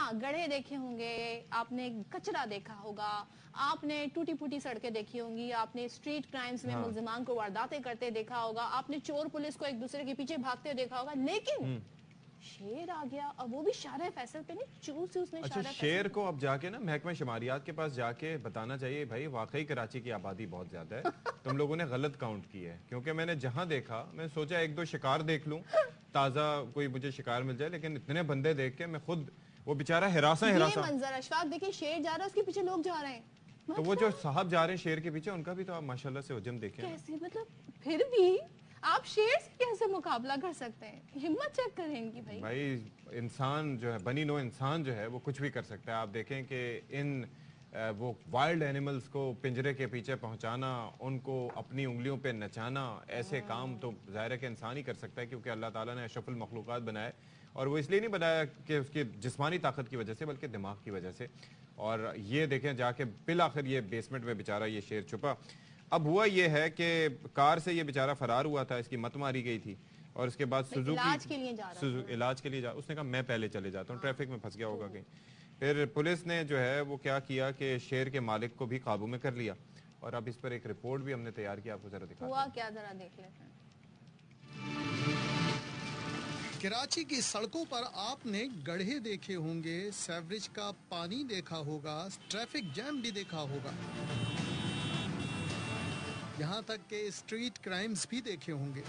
ہاں گڑھے دیکھے ہوں گے, آپ نے کچرا دیکھا ہوگا, آپ نے ٹوٹی پھوٹی سڑکیں دیکھی ہوں گی, آپ نے اسٹریٹ کرائمز میں ملزمان کو وارداتیں کرتے دیکھا ہوگا, آپ نے چور پولیس کو ایک دوسرے کے پیچھے بھاگتے دیکھا ہوگا, لیکن شیر آ گیا, اور وہ بھی شارع فیصل پہ نہیں, چوس اس نے اچھا شیر کو اب جا کے نا محکمہ شماریات کے پاس جا کے بتانا چاہیے بھائی واقعی کراچی کی آبادی بہت زیادہ ہے, تم لوگوں نے غلط کاؤنٹ کی ہے. کیونکہ میں نے جہاں دیکھا میں سوچا ایک دو شکار دیکھ لوں, تازہ کوئی مجھے شکار مل جائے, لیکن اتنے بندے دیکھ کے میں خود وہ بیچارہ ہراساں یہ منظر اشفاق دیکھیں, شیر جا رہا ہے اس کے پیچھے لوگ جا رہے ہیں, تو وہ جو صاحب جا رہے ہیں شیر کے پیچھے ان کا بھی تو آپ ماشاءاللہ سے حجم دیکھیں. کیسے مطلب پھر بھی آپ شیر سے کیسے مقابلہ کر سکتے ہیں, ہمت چیک کریں ان کی. بھائی انسان جو ہے, بنی نوع انسان جو ہے وہ کچھ بھی کر سکتا ہے. آپ دیکھیں کہ ان وہ وائلڈ اینیملز کو پنجرے کے پیچھے پہنچانا, ان کو اپنی انگلیوں پہ نچانا, ایسے کام تو ظاہر ہے کہ انسان ہی کر سکتا ہے, کیونکہ اللہ تعالیٰ نے اشرف المخلوقات بنائے, اور وہ اس لیے نہیں بنایا کہ اس کی جسمانی طاقت کی وجہ سے بلکہ دماغ کی وجہ سے. اور یہ دیکھیں جا کے بالآخر یہ بیسمنٹ میں بیچارہ یہ شیر چھپا. اب ہوا یہ ہے کہ کار سے یہ بیچارہ فرار ہوا تھا, اس کی مت ماری گئی تھی, اور اس کے بعد علاج کے لیے جا رہا تھا, علاج کے لیے اس نے کہا میں پہلے چلے جاتا ہوں, ٹریفک میں پھنس گیا ہوگا کہیں. پھر پولیس نے جو ہے وہ کیا کیا کہ شیر کے مالک کو بھی قابو میں کر لیا, اور اب اس پر ایک رپورٹ بھی ہم نے تیار کیا, آپ کو ذرا دکھاتے ہیں. ہوا کیا ذرا دیکھ لیتے ہیں. کراچی کی سڑکوں پر آپ نے گڑھے دیکھے ہوں گے, سیوریج کا پانی دیکھا ہوگا, ٹریفک جام بھی دیکھا ہوگا, یہاں تک کہ اسٹریٹ کرائمز بھی دیکھے ہوں گے.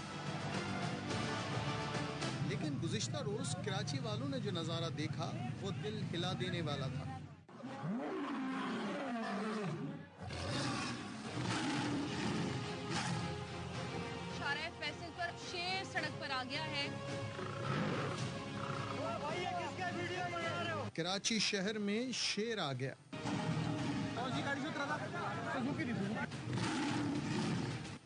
لیکن گزشتہ روز کراچی والوں نے جو نظارہ دیکھا وہ دل ہلا دینے والا تھا. شارع فیصل پر شیر سڑک پر آ گیا ہے. کراچی شہر میں شیر آ گیا.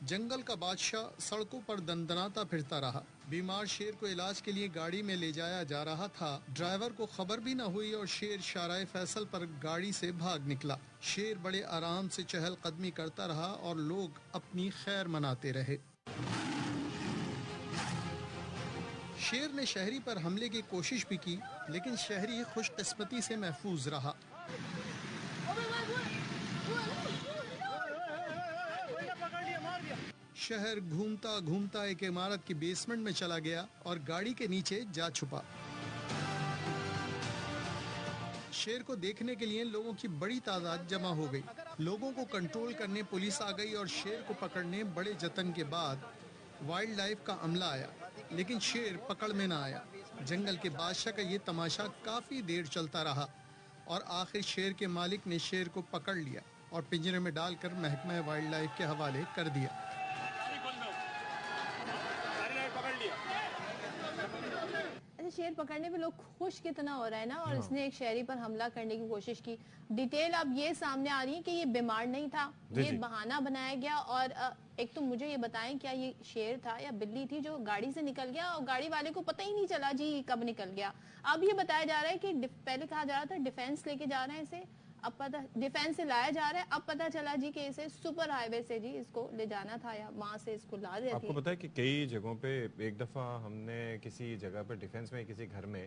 جنگل کا بادشاہ سڑکوں پر دندناتا پھرتا رہا. بیمار شیر کو علاج کے لیے گاڑی میں لے جایا جا رہا تھا. ڈرائیور کو خبر بھی نہ ہوئی اور شیر شارع فیصل پر گاڑی سے بھاگ نکلا. شیر بڑے آرام سے چہل قدمی کرتا رہا اور لوگ اپنی خیر مناتے رہے. شیر نے شہری پر حملے کی کوشش بھی کی, لیکن شہری خوش قسمتی سے محفوظ رہا. شہر گھومتا گھومتا ایک عمارت کی بیسمنٹ میں چلا گیا اور گاڑی کے نیچے جا چھپا. شیر کو دیکھنے کے لیے لوگوں کی بڑی تعداد جمع ہو گئی. لوگوں کو کنٹرول کرنے پولیس آ گئی اور شیر کو پکڑنے بڑے جتن کے بعد وائلڈ لائف کا عملہ آیا, لیکن شیر پکڑ میں نہ آیا. جنگل کے بادشاہ کا یہ تماشا کافی دیر چلتا رہا اور آخر شیر کے مالک نے شیر کو پکڑ لیا اور پنجرے میں ڈال کر محکمہ وائلڈ لائف کے حوالے کر دیا. شیر پکڑنے پہ لوگ خوش کتنا ہو رہا ہے نا, اور اس نے ایک شہری پر حملہ کرنے کی کوشش کی. ڈیٹیل اب یہ سامنے آ رہی ہے کہ یہ بیمار نہیں تھا, یہ بہانہ بنایا گیا. اور ایک تو مجھے یہ بتائیں کیا یہ شیر تھا یا بلی تھی جو گاڑی سے نکل گیا اور گاڑی والے کو پتہ ہی نہیں چلا جی کب نکل گیا. اب یہ بتایا جا رہا ہے کہ پہلے کہا جا رہا تھا ڈیفینس لے کے جا رہے ہیں اسے, اب پتہ ڈیفینس سے لایا جا رہا ہے, اب پتہ چلا جی کہ اسے سپر ہائی وے سے جی اس کو لے جانا تھا یا وہاں سے اس کو لا دیتی. آپ کو پتہ ہے کہ کئی جگہوں پہ ایک دفعہ ہم نے کسی جگہ پہ ڈیفینس میں کسی گھر میں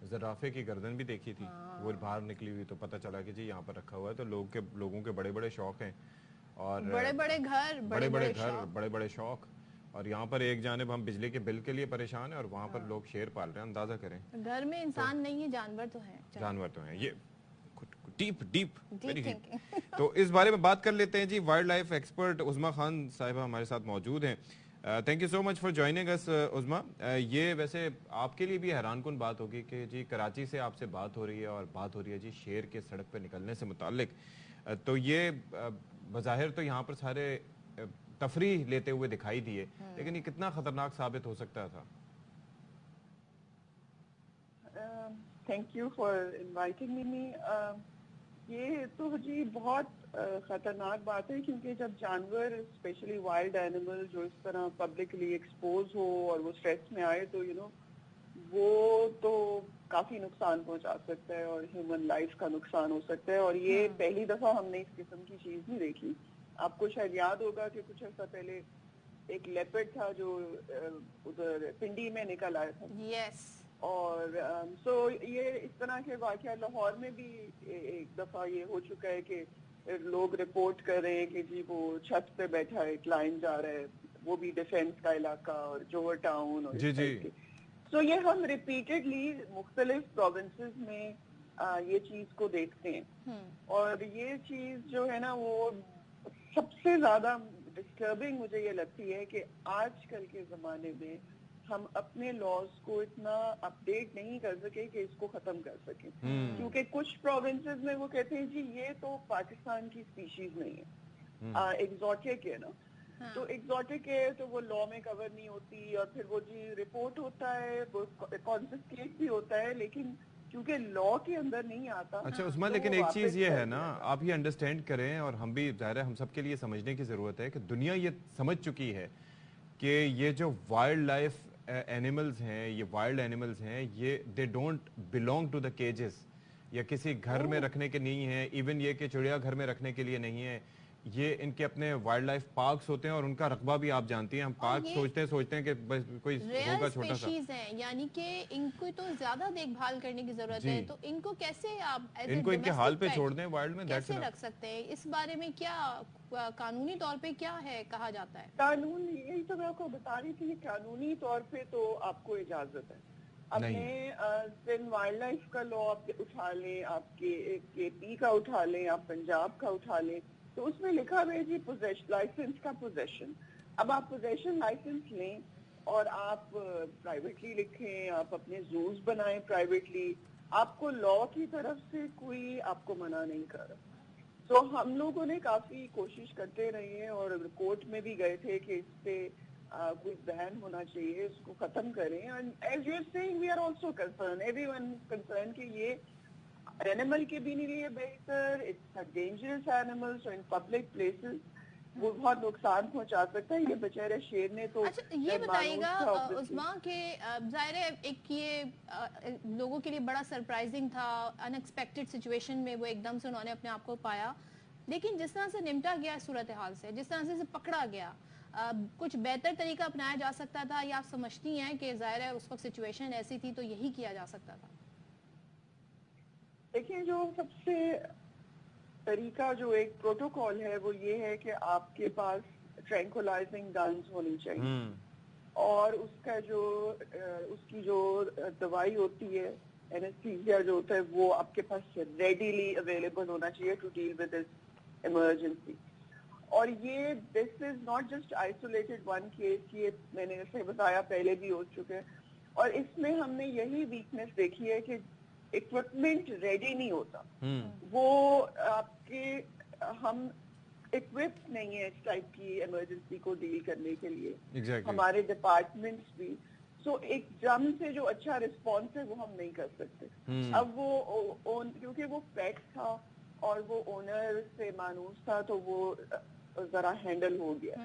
زرافے کی گردن بھی دیکھی تھی, وہ باہر نکلی ہوئی, تو پتہ چلا کہ جی یہاں پر رکھا ہوا ہے. تو لوگوں کے بڑے بڑے شوق ہیں, اور بڑے بڑے گھر بڑے بڑے شوق, اور یہاں پر ایک جانب ہم بجلی کے بل کے لیے پریشان ہیں اور وہاں پر لوگ شیر پال رہے ہیں. اندازہ کریں, گھر میں انسان نہیں ہے جانور تو ہیں, جانور تو ہیں. یہ ڈیپ ویری ڈیپ. تو اس بارے میں بات کر لیتے ہیں جی. Wildlife expert Uzma Khan صاحبہ ہمارے ساتھ موجود ہیں. Thank you so much for joining اس عظمیٰ. یہ ویسے آپ کے لیے بھی حیران کن بات ہوگی کہ جی کراچی سے آپ سے بات ہو رہی ہے اور بات ہو رہی ہے جی شیر کے سڑک پہ نکلنے سے متعلق. تو یہ بظاہر تو یہاں پر سارے تفریح لیتے ہوئے دکھائی دیے, لیکن یہ کتنا خطرناک ثابت ہو سکتا تھا؟ Thank you for inviting me. یہ تو جی بہت خطرناک بات ہے, کیونکہ جب جانور اسپیشلی وائلڈ اینیمل جو اس طرح پبلکلی ایکسپوز ہو اور وہ اسٹریس میں آئے تو وہ تو کافی نقصان پہنچا سکتا ہے اور ہیومن لائف کا نقصان ہو سکتا ہے. اور یہ پہلی دفعہ ہم نے اس قسم کی چیز نہیں دیکھی. آپ کو شاید یاد ہوگا کہ کچھ عرصہ پہلے ایک لیپرڈ تھا جو ادھر پنڈی میں نکل آیا تھا, اور سو یہ اس طرح کے واقعات لاہور میں بھی ایک دفعہ یہ ہو چکا ہے کہ لوگ رپورٹ کر رہے ہیں کہ جی وہ چھت پہ بیٹھا ہے کلائنٹ جا رہا ہے, وہ بھی ڈیفینس کا علاقہ اور جوہر ٹاؤن اور سو یہ ہم ریپیٹڈلی مختلف پروونسز میں یہ چیز کو دیکھتے ہیں. اور یہ چیز جو ہے نا وہ سب سے زیادہ ڈسٹربنگ مجھے یہ لگتی ہے کہ آج کل کے زمانے میں ہم اپنے لاز کو اتنا اپڈیٹ نہیں کر سکے کہ اس کو ختم کر سکیں, کیونکہ کچھ پروونسز میں وہ کہتے ہیں جی یہ تو پاکستان کی اسپیشیز نہیں ہے, ایگزوٹک ہے نا, تو ایگزوٹک ہے تو وہ لا میں کور نہیں ہوتی, اور پھر وہ جی رپورٹ ہوتا ہے, وہ کانفسکیٹ بھی ہوتا ہے, لیکن کیونکہ لا کے اندر نہیں آتا. اچھا عثمان, لیکن ایک چیز یہ ہے نا, آپ یہ انڈرسٹینڈ کریں, اور ہم بھی ظاہر ہے ہم سب کے لیے سمجھنے کی ضرورت ہے کہ دنیا یہ سمجھ چکی ہے کہ یہ جو وائلڈ لائف اینیملز ہیں, یہ وائلڈ اینیملز ہیں, یہ they don't belong to the cages, یا کسی گھر میں رکھنے کے نہیں ہیں, ایون یہ کہ چڑیا گھر میں رکھنے کے لیے نہیں ہے, یہ ان کے اپنے وائلڈ لائف پارکس ہوتے ہیں, اور ان کا رقبہ بھی آپ جانتی ہیں, ہم پارک سوچتے ہیں کہ کوئی ہوگا چھوٹا سا, ہیں, یعنی کہ ان کو تو زیادہ دیکھ بھال کرنے کی ضرورت ہے, تو ان کو کیسے آپ ان کو ان کے حال پہ چھوڑ دیں وائلڈ میں, کیسے رکھ سکتے ہیں؟ اس بارے میں کیا قانونی طور پہ کیا ہے کہا جاتا ہے؟ قانون, یہی تو میں آپ کو بتا رہی تھی, قانونی طور پہ تو آپ کو اجازت ہے. اپنے وائلڈ لائف کا لا آپ اٹھا لیں, آپ کے کے پی کا اٹھا لیں, آپ پنجاب کا اٹھا لیں, تو اس میں لکھا ہوا ہے جی لائسنس کا پوزیشن. اب آپ پوزیشن لائسنس لیں اور آپ پرائیویٹلی لکھیں, آپ اپنے زوز بنائیں پرائیویٹلی, آپ کو لا کی طرف سے کوئی آپ کو منع نہیں کر رہا. تو ہم لوگوں نے کافی کوشش کرتے رہے ہیں, اور کورٹ میں بھی گئے تھے کہ اس پہ کوئی بین ہونا چاہیے, اس کو ختم کریں. And as you are seeing we are also concern, everyone concern کہ یہ اینیمل کے بھی نہیں لیے بہتر, it's a dangerous animal, so in public places وہ بہت نقصان پہنچا سکتا ہے. یہ بیچارے شیر نے تو اچھا یہ بتائیے گا عثمان کہ ظاہر ہے ایک یہ لوگوں کے لیے بڑا سرپرائزنگ تھا, ان ایکسپیکٹڈ سچویشن میں وہ ایک دم سے انہوں نے اپنے آپ کو پایا, لیکن جس طرح سے نمٹا گیا صورتحال سے, جس طرح سے پکڑا گیا, کچھ بہتر طریقہ اپنایا جا سکتا تھا, یا آپ سمجھتی ہیں کہ ظاہر ہے اس وقت سچویشن ایسی تھی تو یہی کیا جا سکتا تھا؟ دیکھیں, جو سب سے طریقہ جو ایک پروٹوکول ہے وہ یہ ہے کہ آپ کے پاس ٹرینکولائزنگ گنز ہونی چاہیے, اور اس کی جو دوائی ہوتی ہے, اینستھیزیا جو ہوتا ہے, وہ آپ کے پاس ریڈیلی اویلیبل ہونا چاہیے to deal with this emergency. اور یہ this is not just isolated one case, یہ میں نے جیسے بتایا پہلے بھی ہو چکے ہیں, اور اس میں ہم نے یہی ویکنیس دیکھی ہے کہ اکوپمنٹ ریڈی نہیں ہوتا. وہ آپ کے ہم اکوپڈ نہیں ہے اس ٹائپ کی ایمرجنسی کو ڈیل کرنے کے لیے, ہمارے ڈپارٹمنٹس بھی. سو ایک جم سے جو اچھا رسپانس ہے وہ ہم نہیں کر سکتے. اب وہ کیونکہ وہ پیٹ تھا اور وہ اونر سے مانوس تھا تو وہ ذرا ہینڈل ہو گیا.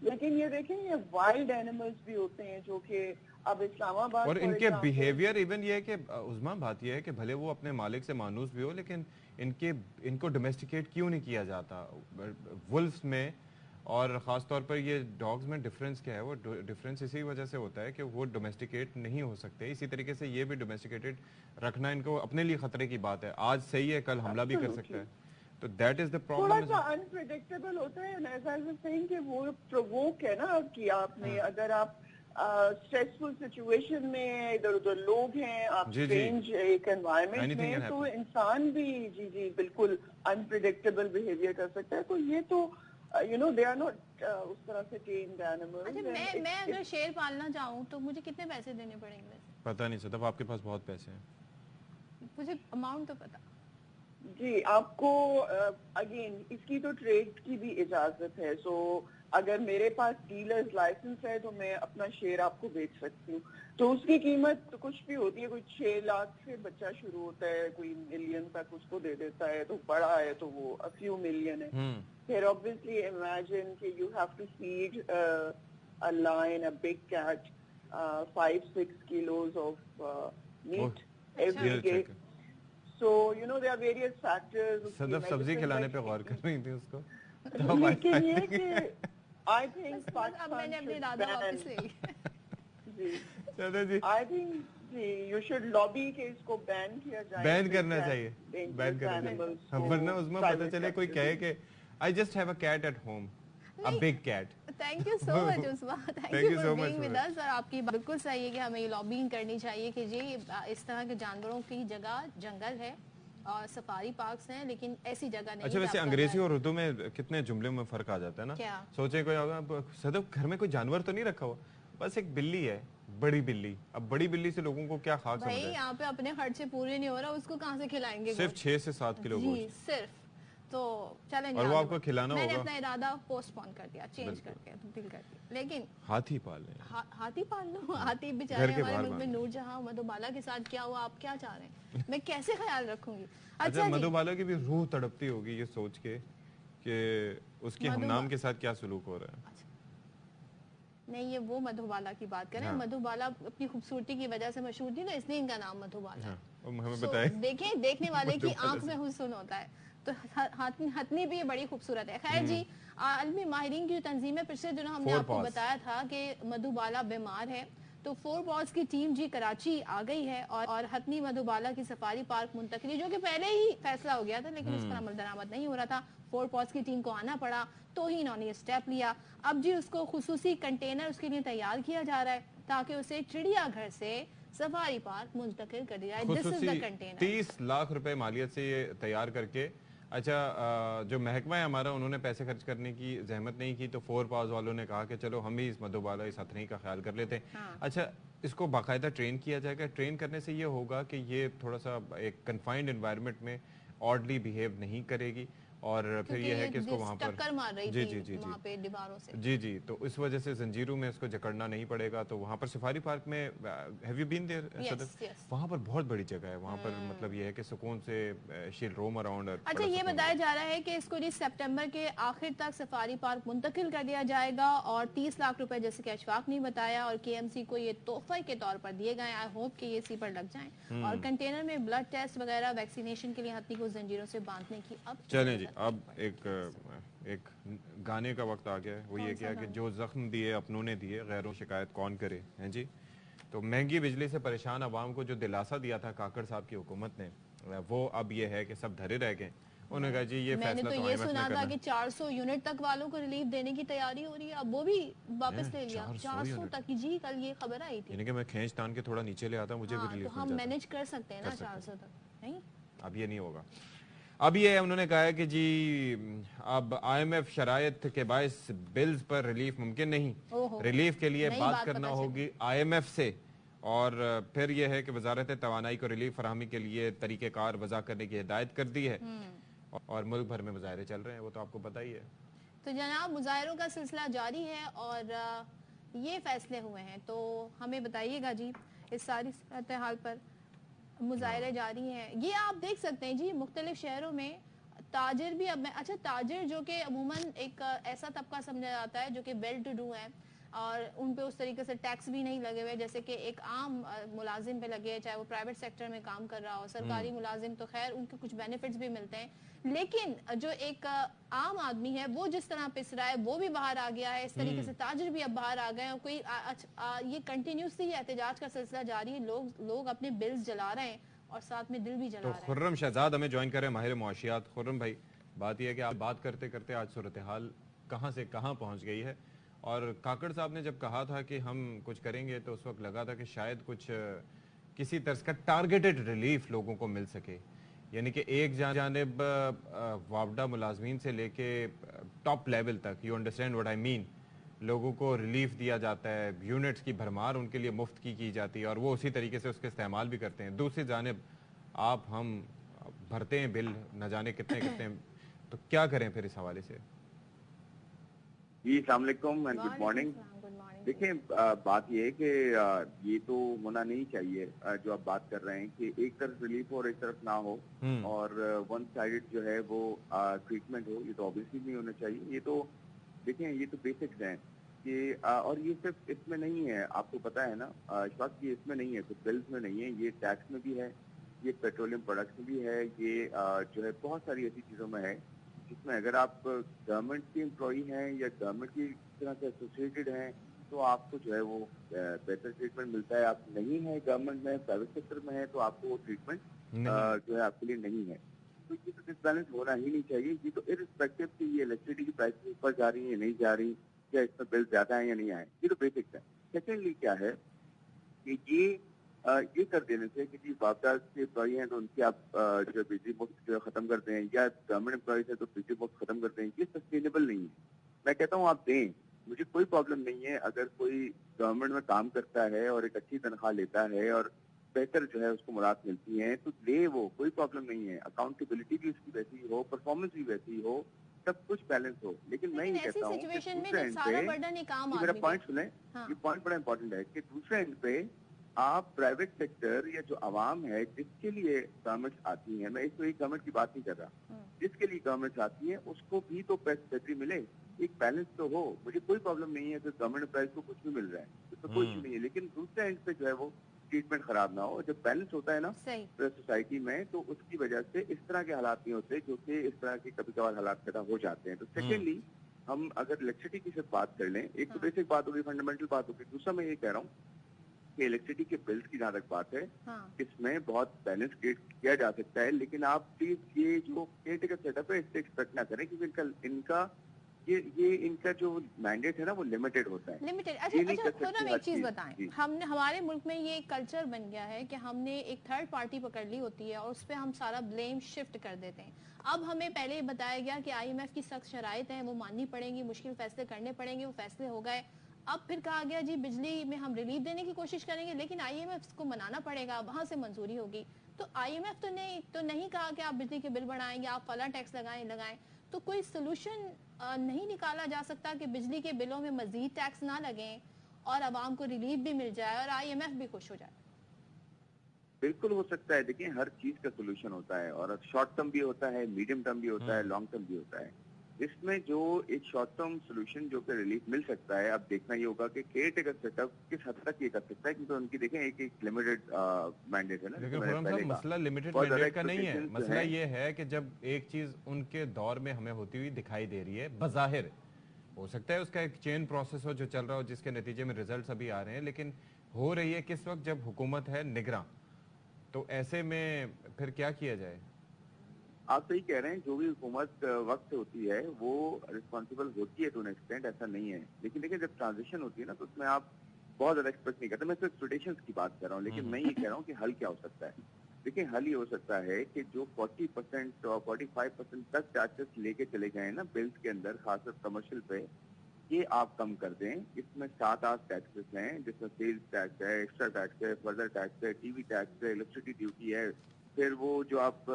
لیکن یہ دیکھیں یہ وائلڈ اینیملز بھی ہوتے ہیں جو کہ اب اسلام آباد, اور ان کے بیہیویئر ایون یہ ہے کہ عظما بات یہ ہے کہ بھلے وہ اپنے مالک سے مانوس بھی ہو, لیکن ان کو ڈومیسٹیکیٹ کیوں نہیں کیا جاتا ولفز میں, اور خاص طور پر یہ ڈاگز میں ڈفرینس کیا ہے, وہ ڈفرینس اسی وجہ سے ہوتا ہے کہ وہ ڈومیسٹیکیٹ نہیں ہو سکتے. اسی طریقے سے یہ بھی ڈومیسٹیکیٹڈ رکھنا ان کو اپنے لیے خطرے کی بات ہے, آج صحیح ہے کل حملہ بھی کر سکتا ہے, تو دیٹ از دا پرابلم. تھوڑا سا انپریڈکٹیبل ہوتا ہے, ایز آئی واز سیئنگ کہ وہ پرووک ہے نا کیا آپ نے, اگر آپ اسٹریسفل سچویشن میں ادھر ادھر لوگ ہیں, آپ چینج ایک انوائرمنٹ میں, تو انسان بھی جی بالکل انپریڈکٹیبل بیہیویئر کر سکتا ہے. تو یہ تو they are not اس طرح سے ٹرینڈ اینیملز. اچھا میں اگر شیر پالنا چاہوں تو مجھے کتنے پیسے دینے پڑیں گے؟ پتہ نہیں صدف, آپ کے پاس بہت پیسے ہیں. مجھے اماؤنٹ تو پتا. جی آپ کو اگین اس کی تو ٹریڈ کی بھی اجازت ہے. سو اگر میرے پاس ڈیلرز لائسنس ہے تو میں اپنا شیئر آپ کو بیچ سکتی ہوں. تو اس کی قیمت کچھ بھی ہوتی ہے, کوئی 6 لاکھ سے بچہ شروع ہوتا ہے, کوئی ملین تک اس کو دے دیتا ہے, تو بڑا ہے تو وہ a few million ہے. پھر obviously imagine کہ you have to feed a lion, a big cat, 5-6 kilos of meat every day. So there are various factors. صدف سبزی کھلانے پہ غور کر رہی تھی اس کو. لیکن یہ کہ I think اب میں نے اپنی دادا واپس لے لی. I think ji, you should lobby कि इसको बैन किया जाए. बैन करना चाहिए, बैन करना animals चाहिए, वरना उसमें पता चले कोई कहे कि I just have a cat at home, a big cat. Thank you so much Usma, thank you for being with us. और आपकी बात बिल्कुल सही है कि हमें ये लॉबिंग करनी चाहिए कि जी इस तरह के जानवरों की जगह जंगल है और सफारी पार्क्स हैं, लेकिन ऐसी जगह नहीं। अच्छा, वैसे अंग्रेजी और उर्दू में कितने जुमले में फर्क आ जाता है ना। क्या? सोचे कोई होगा सदब घर में कोई जानवर तो नहीं रखा हुआ, बस एक बिल्ली है, बड़ी बिल्ली। अब बड़ी बिल्ली से लोगों को क्या खाक समझ भाई है? यहाँ पे अपने खर्चे पूरे नहीं हो रहा, उसको कहाँ से खिलाएंगे? सिर्फ 6 से 7 किलो जी गोश्त। सिर्फ। तो चलें, और वो आपको खिलाना मैंने होगा। अपना इरादा पोस्टपोन कर दिया, चेंज कर दिया, तब्दील कर दिया। लेकिन हाथी पाल रहे हैं। हाथी पाल लो, हाथी बेचारे घर के हमारे बाहर मुल्क में बांध। नूरजहां मधुबाला के साथ क्या हुआ, आप क्या चाह रहे हैं? मैं कैसे ख्याल रखूंगी? अच्छा, अच्छा जी, मधुबाला की भी रूह तड़पती होगी ये सोच के कि उसके हमनाम के साथ क्या सलूक हो रहा है। नहीं ये वो मधुबाला की बात करें। हाँ। मधुबाला अपनी खूबसूरती की वजह से मशहूर थी, तो इसलिए इनका नाम मधुबाला है। हाँ, और हमें So, बताए देखें देखने वाले की मधुबाला आंख में हुस्न होता है, तो हथनी भी बड़ी खूबसूरत है। खैर जी, आलमी माहिरीन की तंजीम है, पिछले दिनों हमने Four आपको paws। बताया था कि मधुबाला बीमार है, तो 4 पॉज की टीम जी कराची आ गई है और हथनी मधुबाला की सफारी पार्क मुंतकली, जो कि पहले ही फैसला हो गया था लेकिन उस पर अमल दरामद नहीं हो रहा था। 4 पॉज की टीम को आना पड़ा, तो ही इन्होंने ये स्टेप लिया। अब जी उसको खुसूसी कंटेनर उसके लिए तैयार किया जा रहा है ताकि उसे चिड़ियाघर से सफारी पार्क मुंतकिल कर दिया जाए। This is the container. 30 lakh रुपए मालियत से ये तैयार करके, अच्छा जो महकमा है हमारा, उन्होंने पैसे खर्च करने की जहमत नहीं की, तो 4 पास वालों ने कहा कि चलो हम ही इस मधुबाला इस हथनी का ख्याल कर लेते हैं। हाँ। अच्छा, इसको बाकायदा ट्रेन किया जाएगा। ट्रेन करने से ये होगा कि ये थोड़ा सा एक कन्फाइंड एनवायरनमेंट में ऑडली बिहेव नहीं करेगी, और फिर ये है कि इसको वहाँ पर टक्कर मार रही जी थी जी जी वहाँ पे दीवारों से। जी जी, तो इस वजह से जंजीरों में इसको जकड़ना नहीं पड़ेगा। तो वहाँ पर सफारी पार्क में, have you been there Sadaf? yes. वहाँ पर बहुत बड़ी जगह है, वहाँ पर मतलब ये है कि सुकून से शी रोम अराउंड। अच्छा, ये बताया जा रहा है कि इसको जी सितंबर के आखिर तक सफारी पार्क मुंतकिल कर दिया जाएगा, और 30 लाख रुपए जैसे कि अशफाक ने बताया और केएमसी को ये तोहफे के तौर पर दिए गए। आई होप कि ये इसी पर लग जाएं, और कंटेनर में ब्लड टेस्ट वगैरह वैक्सीनेशन के लिए हथनी को जंजीरों से बांधने की अब चलें जी, अब एक गाने का वक्त आ गया है। वो ये क्या कि जो जख्म दिए अपनों ने दिए, गैरों शिकायत कौन करे, हैं जी। तो महंगी बिजली से परेशान आवाम को जो दिलासा दिया था काकड़ साहब की हुकूमत ने, वो अब ये है कि सब धरे रह गए। उन्होंने कहा जी ये मैंने फैसला तो तो ये IMF ने सुना था करना कि 400 यूनिट तक वालों को रिलीफ देने की तैयारी हो रही है, अब वो भी वापस ले लिया। 400 400 यूनिट। तक की जी, कल ये खबर आई थी। यानी कि मैं खींच तान के थोड़ा नीचे ले आता, मुझे भी हाँ, तो रिलीफ हम मिल जाता। मैनेज कर सकते हैं ना कर सकते 400 तक, नहीं? अब ये नहीं होगा। अब ये उन्होंने कहा है कि जी अब IMF शरायत के बायस बिल्स पर रिलीफ मुमकिन नहीं, ओहो। रिलीफ के लिए नई बात बात करना पता चली। होगी IMF से। और फिर यह है कि वजारत तवानाई को रिलीफ फराहमी के लिए तरीक़ेकार वज़ा करने की हिदायत कर दी है, और मुल्क भर में मुजाहरे चल रहे हैं, वो तो आपको पता ही है। तो जनाब, मुजाहरों का सिलसिला जारी है और ये फैसले हुए हैं, तो हमें बताइएगा जी इस सारी सूरत हाल पर। मुजाहरे जारी हैं, ये आप देख सकते हैं जी मुख्तलिफ शहरों में। ताजिर भी अब अच्छा, ताजिर जो कि अमूमन एक ऐसा तबका समझा जाता है जो कि वेल टू डू है, और उन पे उस तरीके से टैक्स भी नहीं लगे हुए जैसे कि एक आम मुलाजिम पे लगे, चाहे वो प्राइवेट सेक्टर में काम कर रहा हो। सरकारी मुलाजिम तो खैर उनके कुछ बेनिफिट्स भी मिलते हैं, लेकिन जो एक आम आदमी है वो जिस तरह पिस रहा है वो भी बाहर आ गया है। इस तरीके से ताजिर भी अब बाहर आ गए हैं। कोई ये कंटिन्यूसली एहतजाज का सिलसिला जारी है, लोग अपने बिल्स जला रहे हैं और साथ में दिल भी जला तो रहे हैं। खुर्रम शहजाद हमें ज्वाइन करें, माहिर मुआशियात। खुर्रम भाई, बात यह है कि आप बात करते करते आज सूरत हाल कहाँ से कहाँ पहुँच गई है। और काकड़ साहब ने जब कहा था कि हम कुछ करेंगे, तो उस वक्त लगा था कि शायद कुछ किसी तरह का टारगेटेड रिलीफ लोगों को मिल सके, यानी कि एक जानिब वापडा मुलाजमीन से लेके टॉप लेवल तक, you understand what I mean, लोगों को रिलीफ दिया जाता है, यूनिट्स की भरमार उनके लिए मुफ्त की जाती है, और वो उसी तरीके से उसका इस्तेमाल भी करते हैं। दूसरी जानिब आप हम भरते हैं बिल न जाने कितने कितने, तो क्या करें फिर इस हवाले से? जी अस्सलाम वालेकुम एंड गुड मॉर्निंग। देखिए बात ये है कि ये तो होना नहीं चाहिए जो आप बात कर रहे हैं कि एक तरफ रिलीफ हो और एक तरफ ना हो, और वन साइडेड जो है वो ट्रीटमेंट हो, ये तो ऑब्वियसली नहीं होना चाहिए। ये तो देखिए ये तो बेसिक्स हैं कि और ये सिर्फ इसमें नहीं है, आपको पता है ना इशफाक, ये इसमें नहीं है, कुछ बिल्स में नहीं है, ये टैक्स में भी है, ये पेट्रोलियम प्रोडक्ट्स में भी है, ये जो है बहुत सारी ऐसी चीज़ों में है जिसमें अगर आप गवर्नमेंट के एम्प्लॉई हैं या गवर्नमेंट की तरह से एसोसिएटेड हैं तो आपको जो है वो बेहतर ट्रीटमेंट मिलता है। आप नहीं है गवर्नमेंट में, प्राइवेट सेक्टर में है, तो आपको वो ट्रीटमेंट जो है आपके लिए नहीं है। तो ये तो डिसबैलेंस होना ही नहीं चाहिए। ये तो इर्रिस्पेक्टिव कि ये इलेक्ट्रिसिटी की प्राइस ऊपर जा रही है नहीं जा रही, या इसमें बिल ज्यादा है या नहीं आए, ये तो बेसिक है। सेकेंडली क्या है कि ये कर देने से कि जी वापदार के एम्प्लॉई हैं तो उनकी आप जो बिजली मुफ्त जो खत्म कर दें, या गवर्नमेंट एम्प्लॉइज है तो बिजली मुफ्त खत्म कर दें, ये सस्टेनेबल नहीं है। मैं कहता हूँ आप दें, मुझे कोई प्रॉब्लम नहीं है अगर कोई गवर्नमेंट में काम करता है और एक अच्छी तनख्वाह लेता है और बेहतर जो है उसको मुराद मिलती है तो ले, वो कोई प्रॉब्लम नहीं है। अकाउंटेबिलिटी भी उसकी वैसी हो, परफॉर्मेंस भी वैसी हो, सब कुछ बैलेंस हो। लेकिन मैं ये कहता हूँ कि दूसरे एंड पे मेरा पॉइंट सुने, ये पॉइंट बड़ा इंपॉर्टेंट है कि दूसरे एंड पे आप प्राइवेट सेक्टर या जो आवाम है जिसके लिए गवर्नमेंट आती है, मैं इसमें गवर्नमेंट की बात नहीं कर रहा, जिसके लिए गवर्नमेंट आती है उसको भी तो बेहतरी मिले, एक बैलेंस तो हो। मुझे कोई प्रॉब्लम नहीं है कि गवर्नमेंट प्राइस को कुछ भी मिल रहा है, तो कोई इशू नहीं है, लेकिन दूसरे एंड पे जो है वो ट्रीटमेंट खराब ना हो। जब बैलेंस होता है ना सोसाइटी में, तो उसकी वजह से इस तरह के हालात नहीं होते जो कि इस तरह के कभी कभार हालात पैदा हो जाते हैं। तो सेकेंडली हम अगर इलेक्ट्रिसिटी की सिर्फ बात कर लें, एक तो बेसिक बात होगी, फंडामेंटल बात होगी। दूसरा मैं ये कह रहा हूँ कि इलेक्ट्रिसिटी के बिल्स की जहाँ तक बात है, इसमें बहुत बैलेंस क्रिएट किया जा सकता है, लेकिन आप प्लीज ये जो केयरटेकर सेटअप है इससे एक्सपेक्ट ना करें, क्योंकि इनका जो मैंडेट है ना वो लिमिटेड होता है। लिमिटेड। अच्छा खुर्रम, एक चीज बताएं, हमने हमारे मुल्क में ये एक कल्चर बन गया है कि हमने एक थर्ड पार्टी पकड़ ली होती है और उस पर हम सारा ब्लेम शिफ्ट कर देते हैं। अब हमें पहले ही बताया गया कि IMF की सख्त शराइत है, वो माननी पड़ेंगी, मुश्किल फैसले करने पड़ेंगे, वो फैसले हो गए। अब फिर कहा गया जी बिजली में हम रिलीफ देने की कोशिश करेंगे, लेकिन IMF को मनाना पड़ेगा, वहां से मंजूरी होगी। तो IMF तो नहीं कहा कि आप बिजली के बिल बढ़ाएंगे, आप फला टैक्स लगाएं। तो कोई सोल्यूशन नहीं निकाला जा सकता कि बिजली के बिलों में मजीद टैक्स ना लगें और आवाम को रिलीफ भी मिल जाए और IMF भी खुश हो जाए? बिल्कुल हो सकता है। देखिए, हर चीज का सोल्यूशन होता है, और शॉर्ट टर्म भी होता है, मीडियम टर्म भी होता है, लॉन्ग टर्म भी होता है। इसमें जो एक शॉर्ट टर्म सोल्यूशन जो कि रिलीफ मिल सकता है, अब देखना ये होगा कि केयरटेकर सेटअप किस हद तक ये कर सकता है, क्योंकि उनकी देखें एक लिमिटेड मैंडेट है ना। लेकिन खुर्रम साहब, मसला लिमिटेड मैंडेट का नहीं है, मसला ये है कि जब एक चीज उनके दौर में हमें होती हुई दिखाई दे रही है, बज़ाहिर हो सकता है उसका एक चेन प्रोसेस हो जो चल रहा हो, जिसके नतीजे में रिजल्ट्स अभी आ रहे हैं, लेकिन हो रही है किस वक्त जब हुकूमत है निगरां, तो ऐसे में फिर क्या किया जाए? आप सही कह रहे हैं, जो भी हुकूमत वक्त से होती है वो रिस्पॉन्सिबल होती है टू एन एक्सटेंट, ऐसा नहीं है। लेकिन देखिए, जब ट्रांजिशन होती है ना, तो उसमें आप बहुत ज्यादा एक्सपेक्ट नहीं करते। मैं सिर्फ एक्सपेक्टेशंस की बात कर रहा हूँ, लेकिन मैं ये कह रहा हूँ कि हल क्या हो सकता है। देखिए, हल ये हो सकता है कि जो 40% और 45% तक टैक्सेस लेके चले गए ना बिल्स के अंदर, खासकर कमर्शियल पे, ये आप कम कर दें। इसमें 7-8 टैक्सेस हैं, जिसमें सेल्स टैक्स है, एक्स्ट्रा टैक्स है, फर्दर टैक्स है, टीवी टैक्स है, इलेक्ट्रिसिटी ड्यूटी है, फिर वो जो आप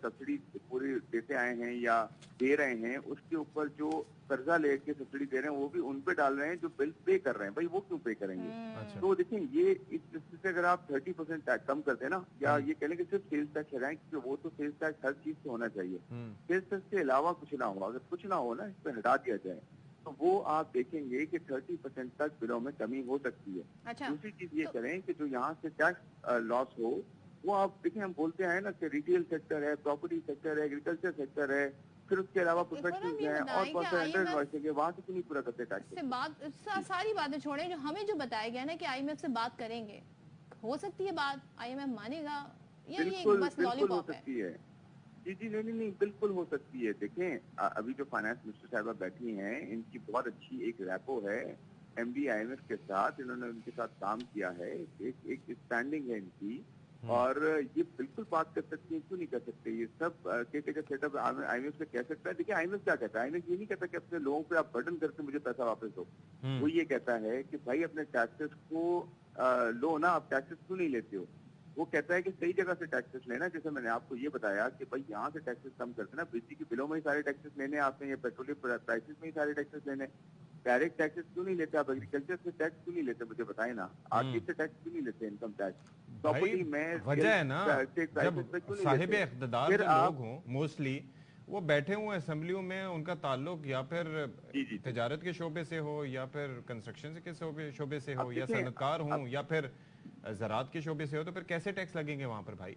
सब्सिडी पूरी देते आए हैं या दे रहे हैं, उसके ऊपर जो कर्जा लेके सब्सिडी दे रहे हैं वो भी उन पे डाल रहे हैं जो बिल पे कर रहे हैं। भाई वो क्यों पे करेंगे? तो देखिए, ये इससे अगर आप 30% टैक्स कम कर देना, या ये कह लें कि सिर्फ सेल्स टैक्स लगाएं, क्योंकि वो तो सेल्स टैक्स हर चीज से होना चाहिए, सेल्स टैक्स के अलावा कुछ ना हो, अगर कुछ ना हो ना, इस पर हटा दिया जाए, तो वो आप देखेंगे कि 30% तक बिलों में कमी हो सकती है। दूसरी चीज ये करें कि जो यहाँ से टैक्स लॉस हो, वो आप देखिए, हम बोलते हैं ना कि रिटेल सेक्टर है, प्रॉपर्टी सेक्टर है, एग्रीकल्चर सेक्टर है, फिर उसके अलावा प्रोफेशनल है और बहुत सारे अंडर इन्वॉइसिंग है, वहाँ से क्यों नहीं पूरा करते टैक्स? से बात सारी बातें छोड़ें, जो हमें जो बताया गया ना कि IMF से बात करेंगे, हो सकती है बात, IMF मानेगा या ये बस लॉलीपॉप है? जी, नहीं, बिल्कुल हो सकती है। देखें, अभी जो फाइनेंस मिनिस्टर साहबा बैठी हैं, इनकी बहुत अच्छी एक रैपो है MD IMF के साथ, इन्होंने उनके साथ काम किया है, एक स्टैंडिंग है इनकी, और ये बिल्कुल बात कर सकती है, क्यों नहीं कर सकते? ये सब केयरटेकर सेटअप IMF से कह सकता है। देखिए, IMF क्या कहता है? IMF ये नहीं कहता कि अपने लोगों पे आप बर्डन करके मुझे पैसा वापस दो। वो ये कहता है कि भाई अपने टैक्सेस को लो ना, आप टैक्सेस क्यों नहीं लेते हो? वो कहता है कि सही जगह से टैक्सेस लेना। जैसे मैंने आपको ये बताया कि भाई यहाँ से टैक्सेस कम कर देना, बिजली के बिलों में ही सारे टैक्सेस लेने आपने, ये पेट्रोलियम प्राइसेस में ही सारे टैक्सेस लेने, डायरेक्ट टैक्सेस क्यों नहीं लेते आप? एग्रीकल्चर से टैक्स क्यों नहीं लेते, मुझे बताए ना। आर्थिक से टैक्स क्यों नहीं लेते, इनकम टैक्स, प्रॉपर्टी में वजह है ना, जब साहिब इख्तिदार जो लोग हों, मोस्टली वो बैठे हुए असेंबलियों में, उनका ताल्लुक या फिर तिजारत के शोबे से हो, या फिर कंस्ट्रक्शन के शोबे से हो, या सनतकार हों, या फिर ज़राअत के शोबे से हो, तो फिर कैसे टैक्स लगेंगे वहां पर भाई?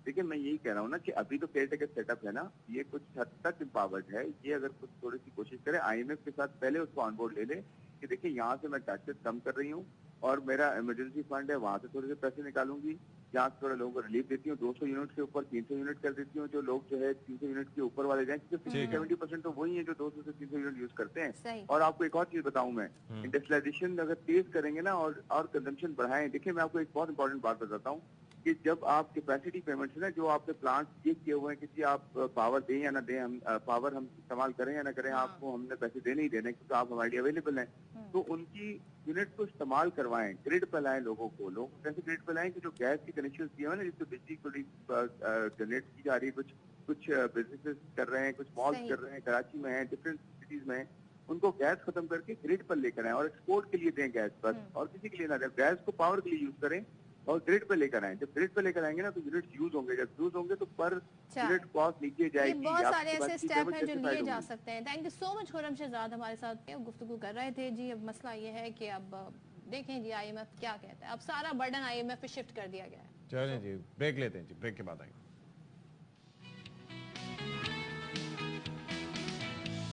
देखिए, मैं यही कह रहा हूँ ना कि अभी तो केयरटेकर सेटअप है ना, ये कुछ हद तक इम्पावर्ड है। ये अगर कुछ थोड़ी सी कोशिश करे, IMF के साथ पहले उसको ऑन बोर्ड ले ले, कि देखिए यहाँ से मैं टैक्सेस कम कर रही हूँ और मेरा इमरजेंसी फंड है, वहाँ से थोड़े से पैसे निकालूंगी, यहाँ से थोड़े लोगों को रिलीफ देती हूँ, 200 यूनिट के ऊपर 300 यूनिट कर देती हूँ, जो लोग जो है 300 यूनिट के ऊपर वाले जाएं, क्योंकि 70% तो वही है जो 200 से 300 यूनिट यूज करते हैं। और आपको एक और चीज बताऊं मैं, इंडस्ट्रियलाइजेशन अगर तेज करेंगे ना और कंजम्पशन बढ़ाएं, देखिए मैं आपको एक बहुत इंपॉर्टेंट बात बताता हूँ कि जब आप कैपेसिटी पेमेंट्स है ना, जो आपने प्लांट ये किए हुए हैं कि आप पावर दें या ना दें, हम पावर हम इस्तेमाल करें या ना करें, आपको हमने पैसे देने ही देने क्योंकि आप हमारे लिए अवेलेबल हैं, तो उनकी यूनिट को इस्तेमाल करवाएं, ग्रिड पे लाएं लोगों को। लोग कैसे ग्रिड पे लाएं कि जो गैस की कनेक्शन दिए हुए ना, जिससे बिजली को जनरेट की जा रही है, कुछ बिजनेसेस कर रहे हैं, कुछ मॉल्स कर रहे हैं, कराची में है, डिफरेंट सिटीज में, उनको गैस खत्म करके ग्रिड पर लेकर आए और एक्सपोर्ट के लिए दें गैस बस, और किसी के लिए ना दें। गैस को पावर के लिए यूज करें और ग्रिड पे लेकर आए। जब ग्रिड पे लेकर आएंगे ना तो यूनिट यूज होंगे, जब यूज होंगे तो पर यूनिट कॉस्ट नीचे जाएगी। बहुत सारे ऐसे स्टेप हैं जो लिए जा सकते हैं। Thank you so much Khurram Shahzad हमारे साथ गुफ्तगू कर रहे थे जी। अब मसला ये है कि अब देखें जी IMF क्या कहता है, अब सारा बर्डन IMF पे शिफ्ट कर दिया गया है। चलें जी, ब्रेक लेते हैं जी, ब्रेक के बाद आएंगे।